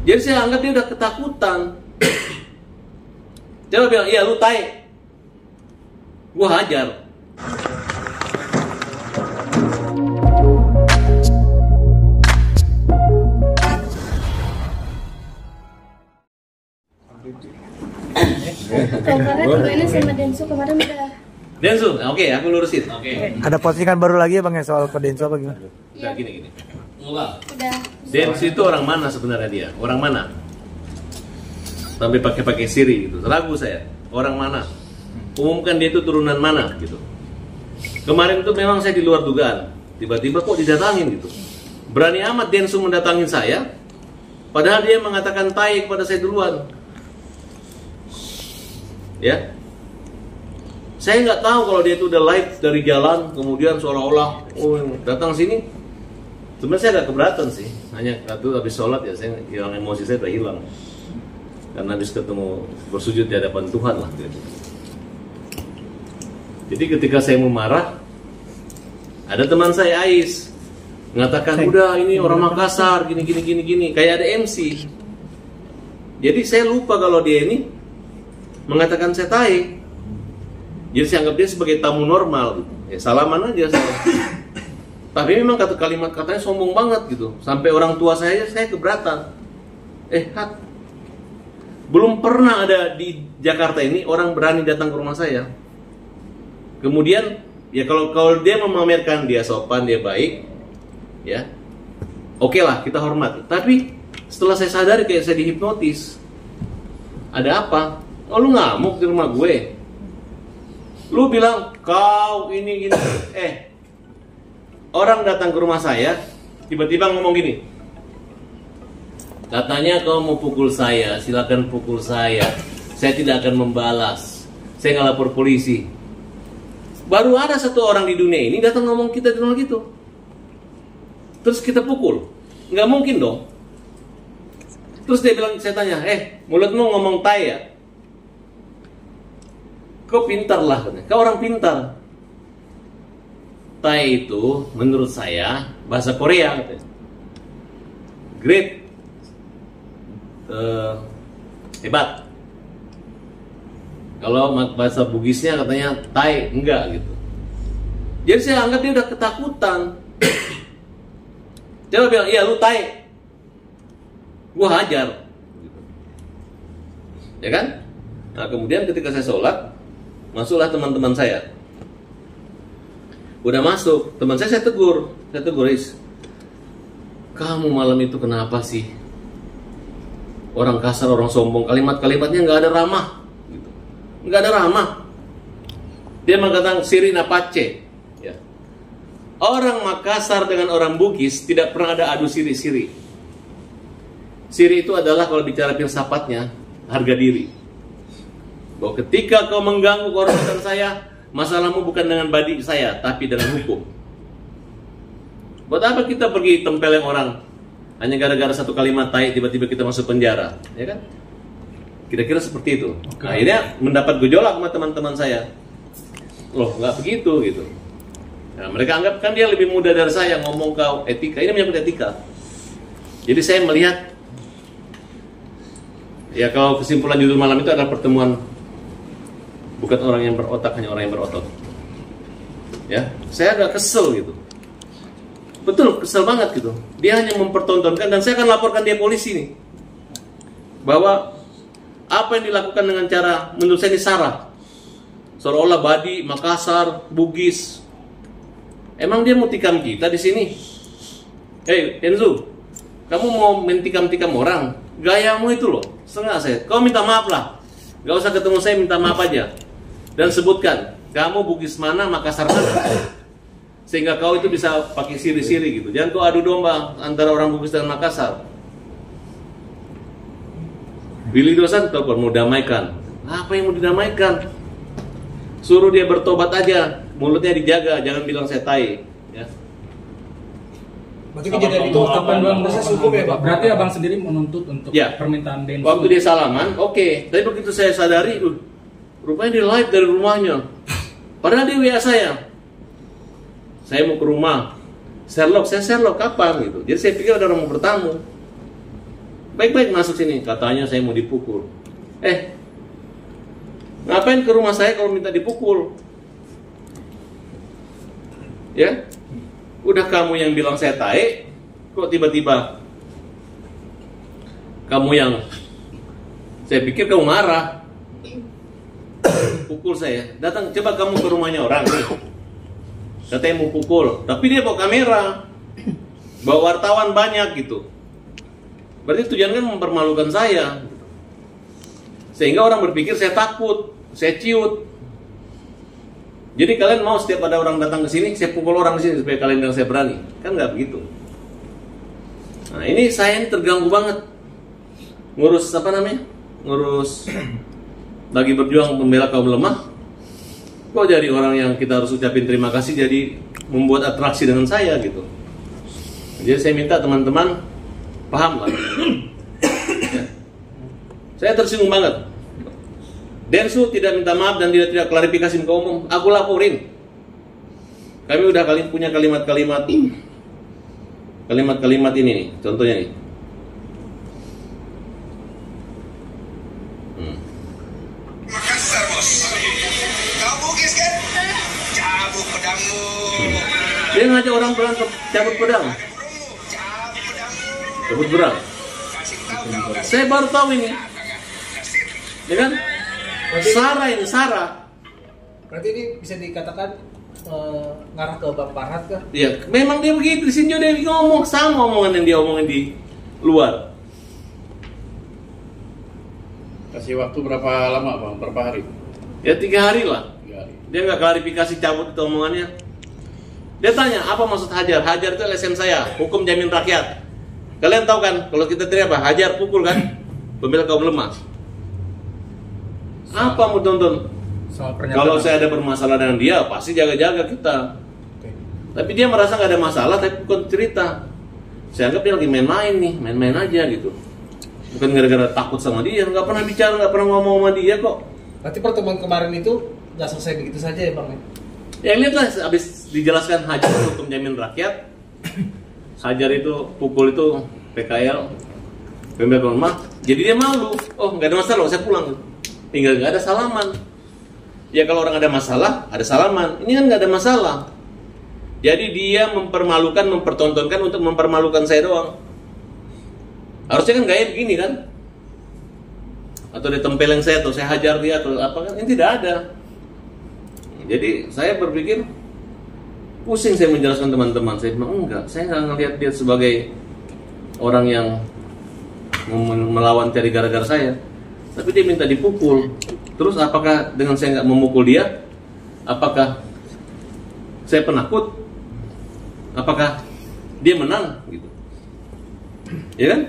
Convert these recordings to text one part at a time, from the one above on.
Jadi saya anggap dia udah ketakutan. Dia bilang, iya lu tai. Gua hajar. Kemarin gimana sama Densu? Kemarin udah Densu, oke, aku lurusin. Oke. Ada postingan baru lagi ya Bang ya soal ke Densu apa gimana? Udah gini. Udah. Densu itu orang mana sebenarnya dia? Orang mana? Sampai pakai Siri gitu. Ragu saya. Orang mana? Umumkan dia itu turunan mana gitu. Kemarin itu memang saya di luar dugaan. Tiba-tiba kok didatangin gitu. Berani amat Densu mendatangin saya. Padahal dia mengatakan tai kepada saya duluan. Ya. Saya nggak tahu kalau dia itu udah live dari jalan, kemudian seolah-olah datang sini. Sebenarnya saya agak keberatan sih. Hanya habis sholat ya, saya hilang emosi saya udah hilang. Karena habis ketemu bersujud di hadapan Tuhan lah. Gitu. Jadi ketika saya mau marah, ada teman saya Ais mengatakan udah ini orang Makassar gini, kayak ada MC. Jadi saya lupa kalau dia ini mengatakan saya tai. Jadi saya anggap dia sebagai tamu normal gitu. Ya salaman aja saya. Tapi memang kalimat katanya sombong banget gitu. Sampai orang tua saya keberatan. Hat, belum pernah ada di Jakarta ini orang berani datang ke rumah saya. Kemudian ya kalau dia memamerkan dia sopan, dia baik, ya oke lah kita hormati. Tapi setelah saya sadari kayak saya dihipnotis. Ada apa? Oh lu ngamuk di rumah gue. Lu bilang kau ini gini. Orang datang ke rumah saya tiba-tiba ngomong gini. Katanya kau mau pukul saya, silakan pukul saya. Saya tidak akan membalas. Saya nggak lapor polisi. Baru ada satu orang di dunia ini datang ngomong kita di rumah gitu. Terus kita pukul. Nggak mungkin dong. Terus dia bilang, saya tanya, mulutmu ngomong tai ya? Kau pintar lah, kau orang pintar. Tai itu menurut saya bahasa Korea katanya. Great, hebat. Kalau bahasa Bugisnya katanya tai, enggak gitu. Jadi saya anggap dia udah ketakutan. Dia bilang, iya lu tai. Gua hajar gitu. Ya kan? Nah kemudian ketika saya sholat, masuklah teman-teman saya. Udah masuk, teman saya tegur, Is, kamu malam itu kenapa sih? Orang kasar, orang sombong, kalimat-kalimatnya nggak ada ramah, gitu. Nggak ada ramah. Dia mengatakan sirina pace. Ya. Orang Makassar dengan orang Bugis tidak pernah ada adu siri-siri. Siri itu adalah kalau bicara filsafatnya harga diri. Bahwa ketika kau mengganggu kehormatan saya, masalahmu bukan dengan badi saya, tapi dengan hukum. Buat apa kita pergi tempelin orang hanya gara-gara satu kalimat tai tiba-tiba kita masuk penjara, ya kan? Kira-kira seperti itu. Nah, akhirnya mendapat gejolak sama teman-teman saya. Loh, nggak begitu gitu. Nah, mereka anggap kan dia lebih muda dari saya, ngomong kau etika. Ini menyangkut etika. Jadi saya melihat, ya kalau kesimpulan judul malam itu adalah pertemuan bukan orang yang berotak, hanya orang yang berotot. Ya, saya agak kesel gitu. Betul, kesel banget gitu. Dia hanya mempertontonkan, dan saya akan laporkan dia polisi nih. Bahwa apa yang dilakukan dengan cara, menurut saya ini sara. Seolah-olah Badi, Makassar, Bugis. Emang dia mau tikam kita di sini? Enzo, kamu mau mentikam-tikam orang? Gayamu itu loh, setengah saya. Kau minta maaf lah. Gak usah ketemu saya, minta maaf aja. Dan sebutkan, kamu Bugis mana, Makassar mana. Sehingga kau itu bisa pakai siri-siri gitu. Jangan kau adu domba antara orang Bugis dan Makassar. Willy Dosan mau damaikan. Apa yang mau didamaikan? Suruh dia bertobat aja. Mulutnya dijaga, jangan bilang saya tai. Ya. Berarti kejadian itu kapan doang proses hukum ya Pak? Berarti abang sendiri menuntut untuk permintaan Densu. Waktu dia salaman, oke. Tapi begitu saya sadari, rupanya dia live dari rumahnya. Padahal dia WA saya. Saya mau ke rumah. Sherlock kapan gitu. Jadi saya pikir ada orang mau bertamu. baik-baik masuk sini, katanya saya mau dipukul. Ngapain ke rumah saya kalau minta dipukul? Ya, udah kamu yang bilang saya tae, kok tiba-tiba kamu yang, saya pikir kamu marah, pukul saya. Datang, coba kamu ke rumahnya orang, katanya mau pukul, tapi dia bawa kamera, bawa wartawan banyak gitu. Berarti tujuannya mempermalukan saya, sehingga orang berpikir saya takut, saya ciut. Jadi kalian mau setiap ada orang datang ke sini, saya pukul orang di sini supaya kalian bilang saya berani? Kan nggak begitu. Nah ini saya ini terganggu banget. Ngurus apa namanya? Ngurus lagi berjuang membela kaum lemah. Kok jadi orang yang kita harus ucapin terima kasih jadi membuat atraksi dengan saya gitu. Jadi saya minta teman-teman paham lah. Ya. Saya tersinggung banget. Densu tidak minta maaf dan tidak klarifikasi ke umum. Aku laporin. Kami udah punya kalimat-kalimat ini nih. Contohnya nih. Makassar bos. Kau bugis kan? Cabut pedangmu. Dia ngajak orang berantem cabut pedang. Cabut pedang. Saya baru tahu ini. Ya kan? Sarah ini, Sarah. Berarti ini bisa dikatakan ngarah ke Bang Farhat kah? Iya, memang dia begitu. Di sini dia ngomong sama omongan yang dia omongin di luar. Kasih waktu berapa lama Bang? Berapa hari? Ya 3 hari lah. 3 hari. Dia nggak klarifikasi cabut itu omongannya. Dia tanya, apa maksud hajar? Hajar itu LSM saya, hukum jamin rakyat. Kalian tahu kan, kalau kita teriak apa? Hajar, pukul kan? Pembela kaum lemah. Apa mau tonton? Kalau saya ada bermasalah dengan dia, pasti jaga-jaga kita. Tapi dia merasa nggak ada masalah, tapi bukan cerita. Saya anggap dia lagi main-main nih, main-main aja gitu. Bukan gara-gara takut sama dia, nggak pernah bicara, nggak pernah ngomong sama dia kok. Berarti pertemuan kemarin itu nggak selesai begitu saja ya Bang? Ya lihatlah, habis dijelaskan hajar hukum jamin rakyat, hajar itu pukul itu PKL, pembela kaum lemah. Jadi dia malu. Oh nggak ada masalah, saya pulang. Tinggal nggak ada salaman. Ya kalau orang ada masalah, ada salaman. Ini kan nggak ada masalah. Jadi dia mempermalukan, mempertontonkan untuk mempermalukan saya doang. Harusnya kan gaya begini kan? Atau dia tempelin saya, atau saya hajar dia, atau apa kan? Ini tidak ada. Jadi saya berpikir pusing saya menjelaskan teman-teman. Saya bilang enggak, saya nggak ngelihat dia sebagai orang yang melawan cari gara-gara saya. Tapi dia minta dipukul. Terus apakah dengan saya nggak memukul dia, apakah saya penakut? Apakah dia menang? Gitu. Ya kan?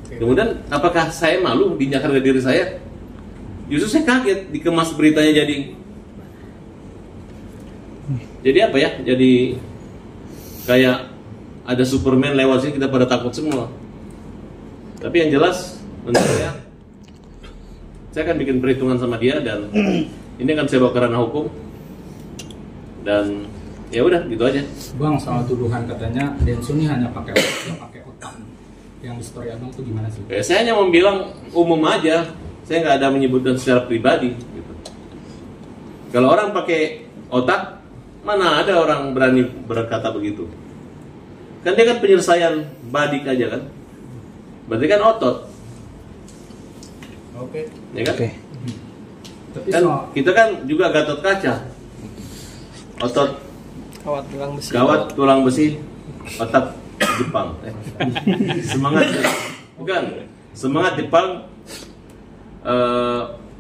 Kemudian apakah saya malu diinjak harga diri saya? Justru saya kaget dikemas beritanya jadi apa ya? Jadi kayak ada Superman lewat sini kita pada takut semua. Tapi yang jelas menurut saya akan bikin perhitungan sama dia dan ini akan saya bawa ke ranah hukum dan ya udah gitu aja. Bang, soal tuduhan katanya Densu ini hanya pakai otak. Yang di story Abang itu gimana sih? Saya hanya membilang umum aja. Saya nggak ada menyebutkan secara pribadi. Gitu. Kalau orang pakai otak, mana ada orang berani berkata begitu? Kan dia kan penyelesaian badik aja kan? Berarti kan otot. Oke. Ya kan? Oke. Tapi Kan kita kan juga Gatot Kaca. Otot gawat tulang besi, otak Jepang. Semangat bukan semangat Jepang,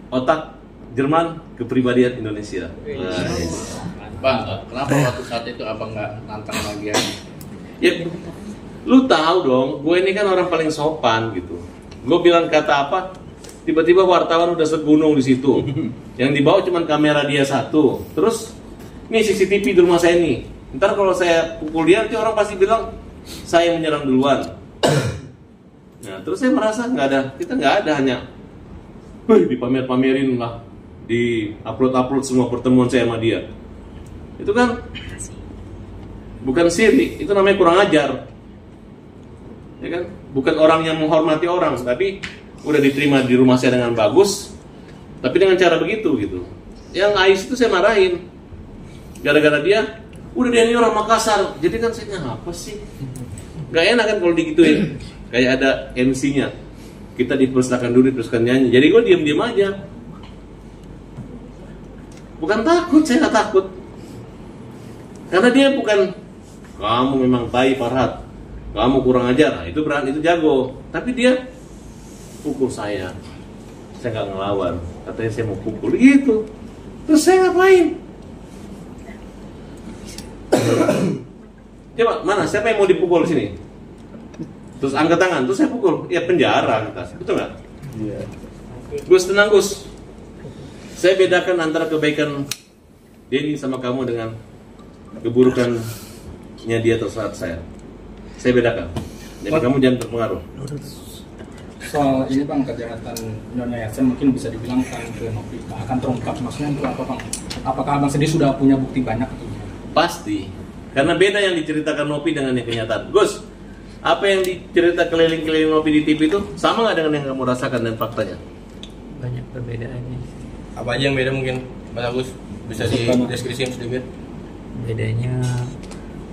otak Jerman, kepribadian Indonesia. Bang, kenapa waktu saat itu Abang nggak nantang lagi ya? Ya, lu tahu dong, gue ini kan orang paling sopan gitu. Gue bilang kata apa, tiba-tiba wartawan udah segunung di situ. Yang dibawa cuma kamera dia satu. Terus, nih CCTV di rumah saya nih. Ntar kalau saya pukul dia, nanti orang pasti bilang saya menyerang duluan. Nah, terus saya merasa kita nggak ada hanya, dipamer-pamerin lah, di upload semua pertemuan saya sama dia. Itu kan bukan sirik, itu namanya kurang ajar. ya kan? Bukan orang yang menghormati orang, tapi udah diterima di rumah saya dengan bagus, tapi dengan cara begitu gitu. Yang Ais itu saya marahin, gara-gara dia, udah dia ini orang Makassar, jadi kan saya apa sih? Gak enak kan kalau digituin, kayak ada MC-nya, kita dipersilakan dulu, diteruskan nyanyi, jadi gue diam-diam aja. Bukan takut, saya nggak takut, karena dia bukan, kamu memang tai Farhat, kamu kurang ajar, itu berani, itu jago, tapi dia pukul saya nggak ngelawan, katanya saya mau pukul gitu, terus saya ngapain? Coba mana, siapa yang mau dipukul sini? Terus angkat tangan, terus saya pukul, ya penjara kita, betul nggak? Iya. Gus, tenang Gus, saya bedakan antara kebaikan Denny sama kamu dengan keburukannya dia terhadap saya bedakan, jadi kamu jangan terpengaruh. Soal ini Bang, kejahatan Nyonya Yasen mungkin bisa dibilang kan ke Novi akan terungkap, maksudnya itu apa Bang? Apakah Abang sendiri sudah punya bukti banyak? Pasti, karena beda yang diceritakan Novi dengan yang kenyataan. Gus, apa yang dicerita keliling-keliling Novi di TV itu sama nggak dengan yang kamu rasakan dan faktanya? Banyak perbedaannya. Apa aja yang beda mungkin, Mas Agus? Bisa dideskripsikan sedikit? Bedanya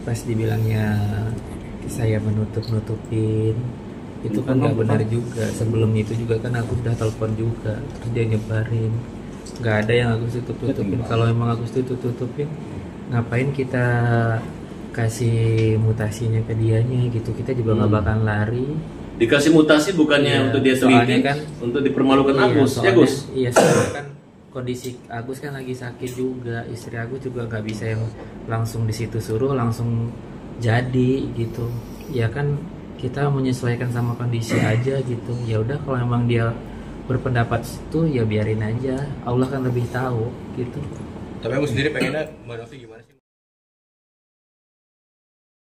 pas dibilangnya saya menutup-nutupin, itu kan nggak benar juga. Sebelum itu juga kan aku udah telepon juga, terus dia nyebarin. Nggak ada yang aku tutup-tutupin. Kalau emang aku tutup-tutupin, ngapain kita kasih mutasinya ke dianya gitu? Kita juga nggak bakal lari. Dikasih mutasi bukannya untuk dia teliti, kan, untuk dipermalukan Agus, ya Gus? Iya, soalnya kan kondisi Agus kan lagi sakit juga, istri Agus juga nggak bisa yang langsung di situ suruh langsung jadi gitu. Ya kan kita menyesuaikan sama kondisi aja gitu. Ya udah, kalau emang dia berpendapat itu ya biarin aja. Allah kan lebih tahu gitu. Tapi aku sendiri pengennya Mbak Novi gimana sih?